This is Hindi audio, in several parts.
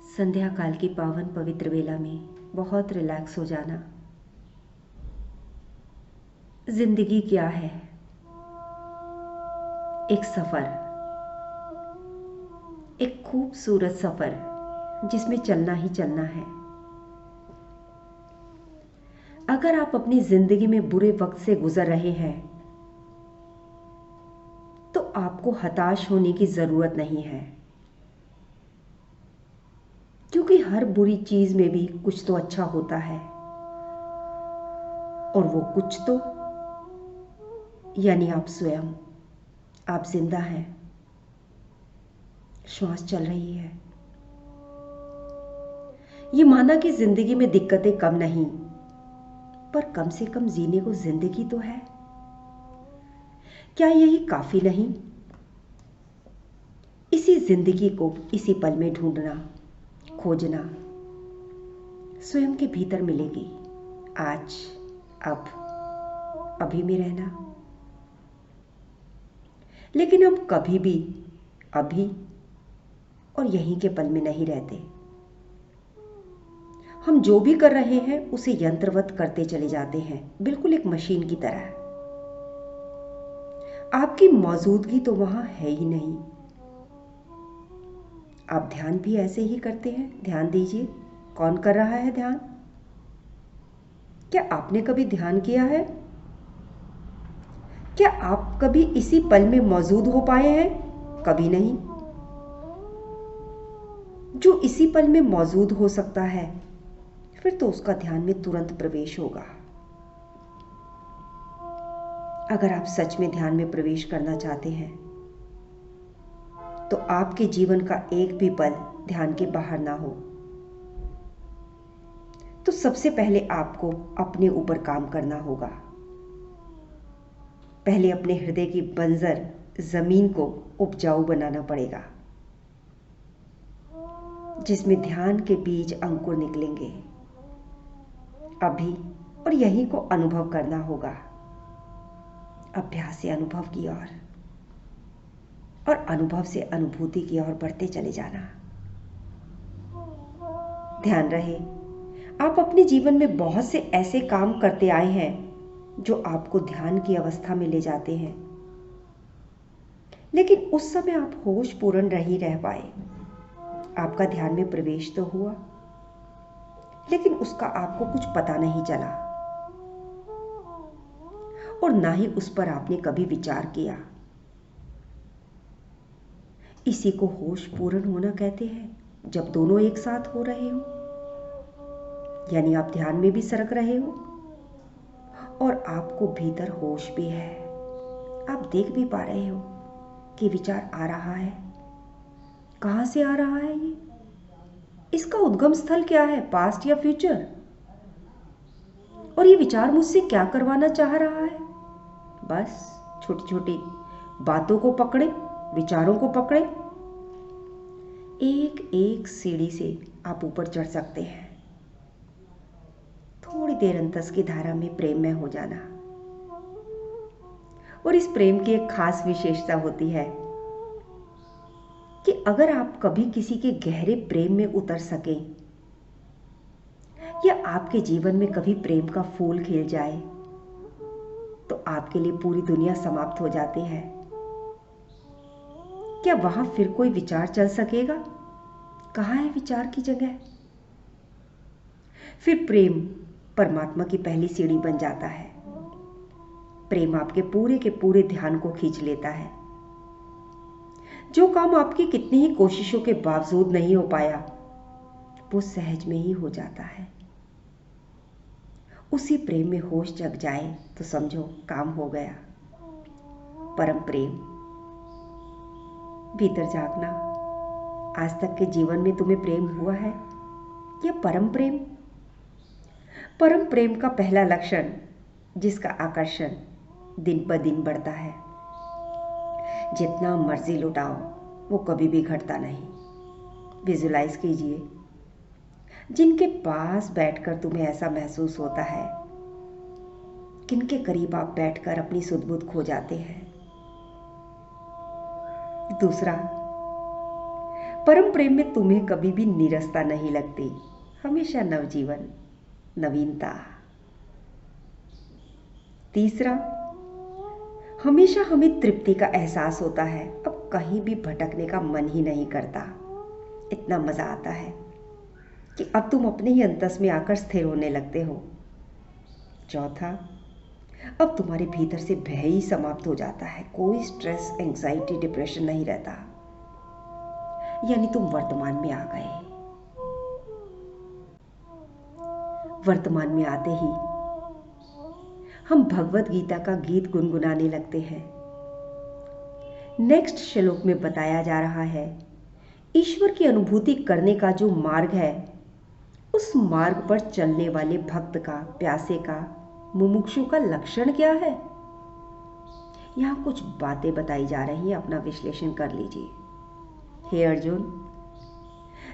संध्या काल की पावन पवित्र वेला में बहुत रिलैक्स हो जाना। जिंदगी क्या है? एक सफर, एक खूबसूरत सफर जिसमें चलना ही चलना है। अगर आप अपनी जिंदगी में बुरे वक्त से गुजर रहे हैं तो आपको हताश होने की जरूरत नहीं है, क्योंकि हर बुरी चीज में भी कुछ तो अच्छा होता है। और वो कुछ तो यानी आप स्वयं। आप जिंदा हैं, श्वास चल रही है। ये माना कि जिंदगी में दिक्कतें कम नहीं, पर कम से कम जीने को जिंदगी तो है। क्या यही काफी नहीं? इसी जिंदगी को इसी पल में ढूंढना, खोजना स्वयं के भीतर मिलेगी। आज, अब, अभी में रहना। लेकिन हम कभी भी अभी और यहीं के पल में नहीं रहते। हम जो भी कर रहे हैं उसे यंत्रवत करते चले जाते हैं, बिल्कुल एक मशीन की तरह। आपकी मौजूदगी तो वहां है ही नहीं। आप ध्यान भी ऐसे ही करते हैं। ध्यान दीजिए, कौन कर रहा है ध्यान? क्या आपने कभी ध्यान किया है? क्या आप कभी इसी पल में मौजूद हो पाए हैं? कभी नहीं। जो इसी पल में मौजूद हो सकता है, फिर तो उसका ध्यान में तुरंत प्रवेश होगा। अगर आप सच में ध्यान में प्रवेश करना चाहते हैं तो आपके जीवन का एक भी पल ध्यान के बाहर ना हो। तो सबसे पहले आपको अपने ऊपर काम करना होगा। पहले अपने हृदय की बंजर जमीन को उपजाऊ बनाना पड़ेगा, जिसमें ध्यान के बीज अंकुर निकलेंगे। अभी और यहीं को अनुभव करना होगा। अभ्यास से अनुभव की ओर और अनुभव से अनुभूति की ओर बढ़ते चले जाना। ध्यान रहे, आप अपने जीवन में बहुत से ऐसे काम करते आए हैं जो आपको ध्यान की अवस्था में ले जाते हैं, लेकिन उस समय आप होश पूर्ण नहीं रह पाए। आपका ध्यान में प्रवेश तो हुआ, लेकिन उसका आपको कुछ पता नहीं चला, और ना ही उस पर आपने कभी विचार किया। इसी को होश पूर्ण होना कहते हैं, जब दोनों एक साथ हो रहे हो। यानी आप ध्यान में भी सरक रहे हो और आपको भीतर होश भी है। आप देख भी पा रहे हो कि विचार आ रहा है। कहां से आ रहा है ये? इसका उद्गम स्थल क्या है, पास्ट या फ्यूचर? और ये विचार मुझसे क्या करवाना चाह रहा है? बस छोटी छोटी बातों को पकड़े, विचारों को पकड़े, एक एक सीढ़ी से आप ऊपर चढ़ सकते हैं। थोड़ी देर अंतस की धारा में प्रेम में हो जाना। और इस प्रेम की एक खास विशेषता होती है कि अगर आप कभी किसी के गहरे प्रेम में उतर सके, या आपके जीवन में कभी प्रेम का फूल खिल जाए, तो आपके लिए पूरी दुनिया समाप्त हो जाती है। क्या वहां फिर कोई विचार चल सकेगा? कहां है विचार की जगह? फिर प्रेम परमात्मा की पहली सीढ़ी बन जाता है। प्रेम आपके पूरे के पूरे ध्यान को खींच लेता है। जो काम आपकी कितनी ही कोशिशों के बावजूद नहीं हो पाया, वो सहज में ही हो जाता है। उसी प्रेम में होश जग जाए तो समझो काम हो गया। परम प्रेम, भीतर जागना। आज तक के जीवन में तुम्हें प्रेम हुआ है या परम प्रेम? परम प्रेम का पहला लक्षण, जिसका आकर्षण दिन ब दिन बढ़ता है। जितना मर्जी लुटाओ, वो कभी भी घटता नहीं। विजुलाइज कीजिए, जिनके पास बैठकर तुम्हें ऐसा महसूस होता है, किनके करीब आप बैठकर अपनी सुध बुध खो जाते हैं। दूसरा, परम प्रेम में तुम्हें कभी भी नीरसता नहीं लगती, हमेशा नवजीवन, नवीनता। तीसरा, हमेशा हमें तृप्ति का एहसास होता है, अब कहीं भी भटकने का मन ही नहीं करता। इतना मजा आता है कि अब तुम अपने ही अंतस में आकर स्थिर होने लगते हो। चौथा, अब तुम्हारे भीतर से भय ही समाप्त हो जाता है, कोई स्ट्रेस, एंजाइटी, डिप्रेशन नहीं रहता, यानी तुम वर्तमान में आ गए। वर्तमान में आते ही हम भगवत गीता का गीत गुनगुनाने लगते हैं। नेक्स्ट श्लोक में बताया जा रहा है, ईश्वर की अनुभूति करने का जो मार्ग है, उस मार्ग पर चलने वाले भक्त का, प्यासे का, मुमुक्षु का लक्षण क्या है। यहां कुछ बातें बताई जा रही हैं, अपना विश्लेषण कर लीजिए। हे अर्जुन,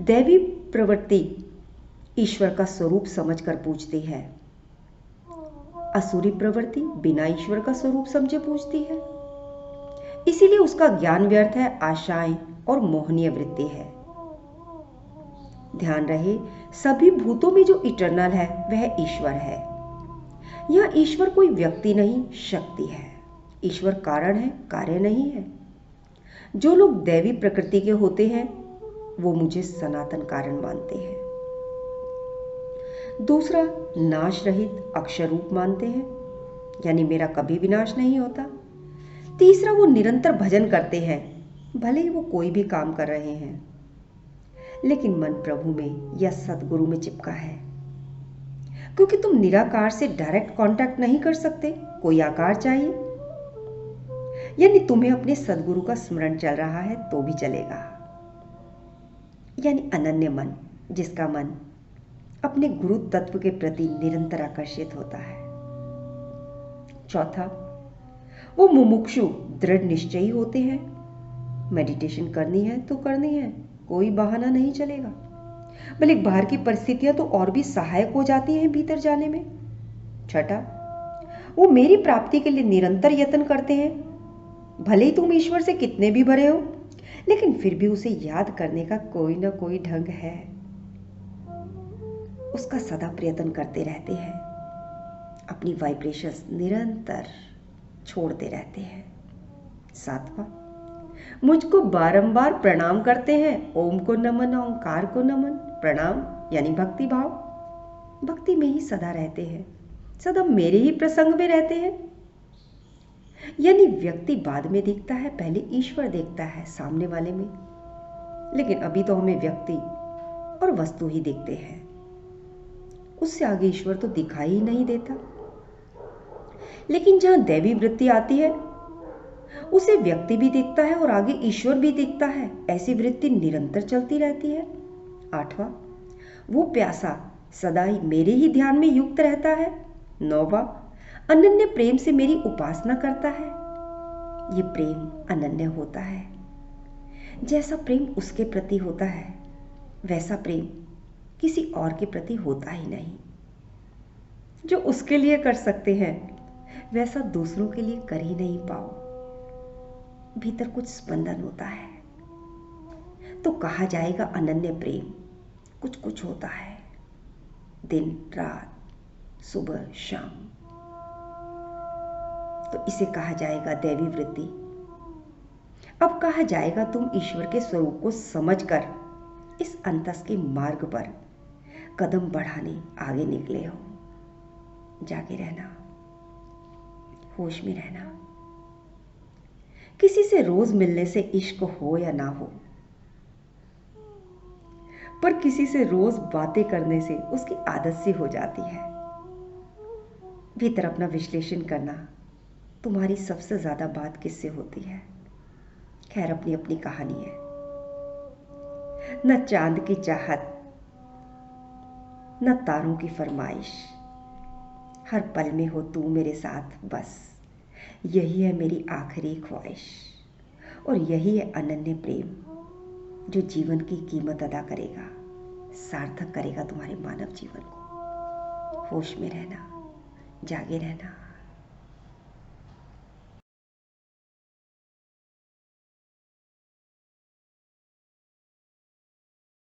दैवी प्रवृत्ति ईश्वर का स्वरूप समझकर पूछती है, असुरी प्रवृत्ति बिना ईश्वर का स्वरूप समझे पूछती है, इसीलिए उसका ज्ञान व्यर्थ है, आशाएं और मोहनीय वृत्ति है। ध्यान रहे, सभी भूतों में जो इटर्नल है वह ईश्वर है। यह ईश्वर कोई व्यक्ति नहीं, शक्ति है। ईश्वर कारण है, कार्य नहीं है। जो लोग दैवी प्रकृति के होते हैं वो मुझे सनातन कारण मानते हैं। दूसरा, नाश रहित अक्षर रूप मानते हैं, यानी मेरा कभी विनाश नहीं होता। तीसरा, वो निरंतर भजन करते हैं, भले ही वो कोई भी काम कर रहे हैं, लेकिन मन प्रभु में या सदगुरु में चिपका है, क्योंकि तुम निराकार से डायरेक्ट कांटेक्ट नहीं कर सकते, कोई आकार चाहिए। यानी तुम्हें अपने सदगुरु का स्मरण चल रहा है तो भी चलेगा, यानी अनन्य मन, जिसका मन अपने गुरु तत्व के प्रति निरंतर आकर्षित होता है। चौथा, वो मुमुक्षु दृढ़ निश्चयी होते हैं, मेडिटेशन करनी है तो करनी है, कोई बहाना नहीं चलेगा। भले बाहर की परिस्थितियां तो और भी सहायक हो जाती हैं भीतर जाने में। छठा, वो मेरी प्राप्ति के लिए निरंतर यत्न करते हैं, भले ही तुम ईश्वर से कितने भी भरे हो, लेकिन फिर भी उसे याद करने का कोई ना कोई ढंग है, उसका सदा प्रयत्न करते रहते हैं, अपनी वाइब्रेशंस निरंतर छोड़ते रहते हैं। सातवां, मुझको बारंबार प्रणाम करते हैं, ओम को नमन, ओंकार को नमन। प्रणाम यानी भक्ति भाव, भक्ति में ही सदा रहते हैं, सदा मेरे ही प्रसंग में रहते हैं। यानी व्यक्ति बाद में दिखता है, पहले ईश्वर देखता है सामने वाले में, लेकिन अभी तो हमें व्यक्ति और वस्तु ही दिखते हैं, उससे आगे ईश्वर तो दिखाई ही नहीं देता। लेकिन जहां दैवी वृत्ति आती है, उसे व्यक्ति भी दिखता है और आगे ईश्वर भी दिखता है, ऐसी वृत्ति निरंतर चलती रहती है। आठवां, वो प्यासा सदा ही मेरे ही ध्यान में युक्त रहता है। नौवां, अनन्य प्रेम से मेरी उपासना करता है। ये प्रेम अनन्य होता है, जैसा प्रेम उसके प्रति होता है वैसा प्रेम किसी और के प्रति होता ही नहीं। जो उसके लिए कर सकते हैं वैसा दूसरों के लिए कर ही नहीं पाओ, भीतर कुछ स्पंदन होता है, तो कहा जाएगा अनन्य प्रेम। कुछ कुछ होता है, दिन रात, सुबह शाम, तो इसे कहा जाएगा दैवी वृत्ति। अब कहा जाएगा तुम ईश्वर के स्वरूप को समझकर इस अंतस के मार्ग पर कदम बढ़ाने आगे निकले हो। जागे रहना, होश में रहना। किसी से रोज मिलने से इश्क हो या ना हो, पर किसी से रोज बातें करने से उसकी आदत सी हो जाती है। भीतर अपना विश्लेषण करना, तुम्हारी सबसे ज्यादा बात किससे होती है। खैर, अपनी अपनी कहानी है। न चांद की चाहत, न तारों की फरमाइश, हर पल में हो तू मेरे साथ, बस यही है मेरी आखिरी ख्वाहिश। और यही है अनन्य प्रेम, जो जीवन की कीमत अदा करेगा, सार्थक करेगा तुम्हारे मानव जीवन को। होश में रहना, जागे रहना।